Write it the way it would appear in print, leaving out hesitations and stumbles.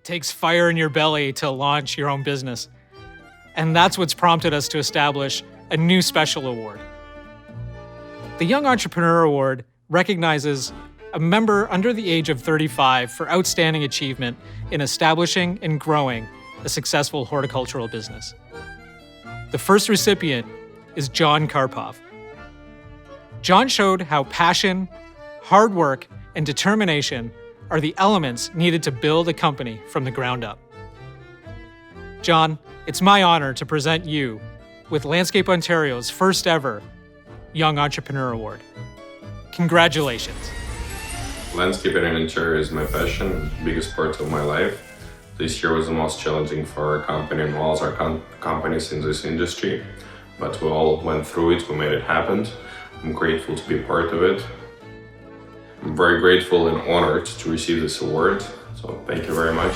It takes fire in your belly to launch your own business. And that's what's prompted us to establish a new special award. The Young Entrepreneur Award recognizes a member under the age of 35 for outstanding achievement in establishing and growing a successful horticultural business. The first recipient is John Karpov. John showed how passion, hard work, and determination are the elements needed to build a company from the ground up. John, it's my honor to present you with Landscape Ontario's first ever Young Entrepreneur Award. Congratulations. Landscaping in Ontario is my passion, biggest part of my life. This year was the most challenging for our company and all our companies in this industry, but we all went through it, we made it happen. I'm grateful to be part of it. I'm very grateful and honored to receive this award, so thank you very much.